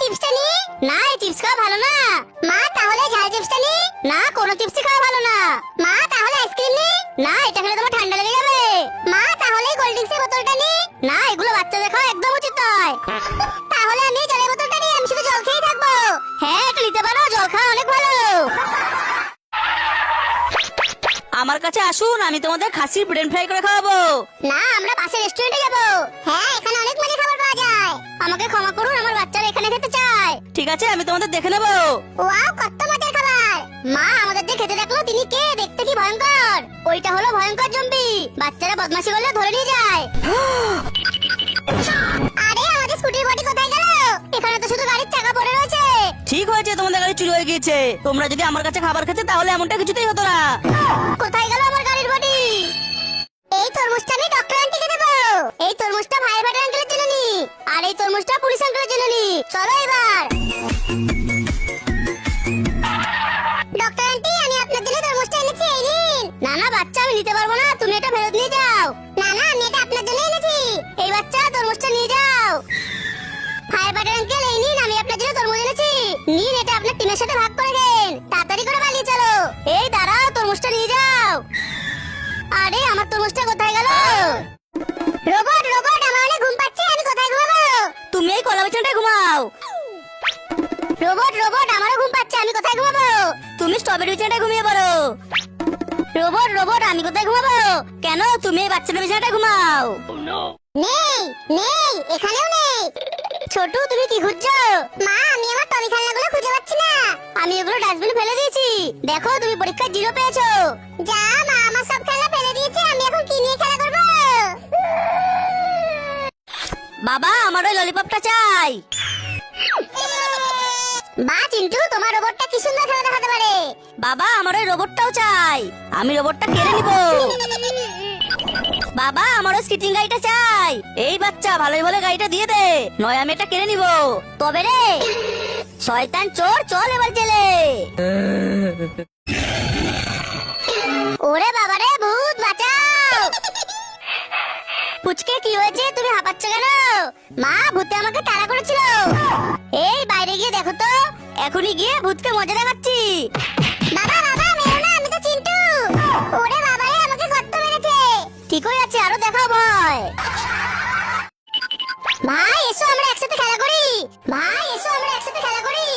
চিপসটা নি। না, এই চিপস খাওয়া ভালো না। মা তাহলে ঝাল চিপসটা নি। না, কোনো চিপসই খাওয়া ভালো না। মা তাহলে আইসক্রিম নি। না, এটা খেলে তোমার ঠান্ডা লেগে যাবে। মা তাহলে কোল্ড ড্রিঙ্কসের বোতলটা নি। না, এগুলো বাচ্চাদের খাওয়া একদম উচিত নয়। তাহলে আমি জলের বোতলটা নিয়ে আমি শুধু জল খেয়ে থাকবো। হ্যাঁ, এটা নিতে পারো, জল খাওয়া অনেক ভালো। আমার কাছে আসুন, আমি তোমাদের খাসির ব্রেন ফ্রাই করে খাওয়াবো। না, আমরা পাশের রেস্টুরেন্টে যাব। হ্যাঁ, এখানে অনেক মজার খাবার পাওয়া যায়। আমাকে ক্ষমা করুন, আমার বাচ্চারা এখানে খেতে চায়। ঠিক আছে, আমি তোমাদের দেখে নেবো। ওয়াও, কত মজার খাবার। মা আমাদের যে খেতে দেখলো তিনি কে? দেখতে কি ভয়ঙ্কর। ওইটা হলো ভয়ঙ্কর জম্বি। বাচ্চারা বদমাশি করলে ধরে নিয়ে যায়। আরে আমাদের স্কুটির বডি কোথায় গেল? এখানে তো শুধু গাড়ির চাকা পড়ে রয়েছে। ঠিক হয়েছে, তোমাদের গাড়ি চুরি হয়ে গিয়েছে। তোমরা যদি আমার কাছে খাবার খেতে তাহলে এমনটা কিছুতেই হতো না। কোথায় গেল আমার গাড়ির বডি? এই তরমুজটা আমি ডক্টর আন্টিকে দেবো। এই তরমুজটা ভাই ভাই আঙ্কেলের জন্য নি। আর এই তরমুজটা পুলিশ আঙ্কেলের জন্য নি। চলো এবার। ডক্টর আন্টি, আমি আপনার জন্য তরমুজটা এনেছি, এই নিন। না না বাচ্চা, আমি নিতে পারবো না, তুমি এটা ফেরত নিয়ে যাও। না না, আমি এটা আপনার জন্য এনেছি। এই বাচ্চা, তরমুজটা নিয়ে যাও। ভাই ভাই আঙ্কেল, এই নিন, আমি আপনার জন্য তরমুজ এনেছি। নিন, এটা আপনার টিমের সাথে ভাগ করে দেন। তাড়াতাড়ি করে পালিয়ে চলো। এই দাঁড়াও, তরমুজটা নিয়ে যাও। আরে আমার তরমুজটা কোথায় গেল? রোবট রোবট, আমার অনেক ঘুম পাচ্ছে, আমি কোথায় ঘুমাবো? তুমি এই কলা বিছানাটায় ঘুমাও। রোবট রোবট, আমারও ঘুম পাচ্ছে, আমি কোথায় ঘুমাবো? তুমি স্ট্রবেরি বিছানাটায় ঘুমিয়ে পড়ো। রোবট রোবট, আমি কোথায় ঘুমাবো? কেন, তুমি এই বাচ্চাটার বিছানাটায় ঘুমাও। নেই নেই, এখানেও নেই। ছোটু, তুমি কি খুঁজছো? মা, আমি আমার টমি খেলনাগুলো খুঁজে পাচ্ছি না। আমি এগুলো ডাস্টবিনে ফেলে দিয়েছি। দেখো, তুমি পরীক্ষায় 0 পেয়েছো। যা মা, আমার সব খেলনা ফেলে দিয়েছে, আমি এখন কি নিয়ে খেলা করবো? বাবা, আমার ওই ললিপপটা চাই। বা চিন্টু, তোমার রোবটটা কি সুন্দর খেলা দেখাতে পারে। বাবা, আমার ওই রোবটটাও চাই। আমি রোবটটা কেড়ে নিব। বাবা, আমার ওই স্কিটিং গাড়িটা চাই। এই বাচ্চা, ভালোই ভালো গাড়িটা দিয়ে দে, নয় আমি এটা কেড়ে নিব। তবে রে শয়তান চোর, চল এবার জেলে। ওরে বাবা রে, ভূত বাঁচাও। পুচকে, কি হয়েছে? তুমি হাঁপাচ্ছ কেন? মা, ভূতে আমাকে তাড়া করেছিল। এই বাইরে গিয়ে দেখো তো। এখনই গিয়ে ভূতকে মজা দেখাচ্ছি। বাবা বাবা, মেরো না, আমি তো চিন্টু। ওরে বাবা রে, আমাকে গর্ত মেরেছে। ঠিকই আছে, আরো দেখাও ভয়। ভাই এসো, আমরা একসাথে খেলা করি। ভাই এসো, আমরা একসাথে খেলা করি।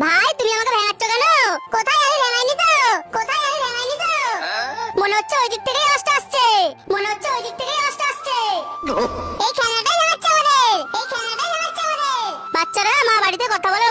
ভাই, তুমি আমাকে ভেঙাচ্ছ কেন? কোথায়? আমি ভেঙাইনি তো। কোথায়? আমি ভেঙাইনি তো। মনে হচ্ছে ওই দিক থেকেই আওয়াজটা আসছে। মনে হচ্ছে ওই দিক থেকেই আওয়াজটা আসছে। এই খেলাটাই ভেঙাচ্ছে আমাদের। এই খেলাটাই ভেঙাচ্ছে আমাদের। বাচ্চারা, মা বাড়িতে কথা বলে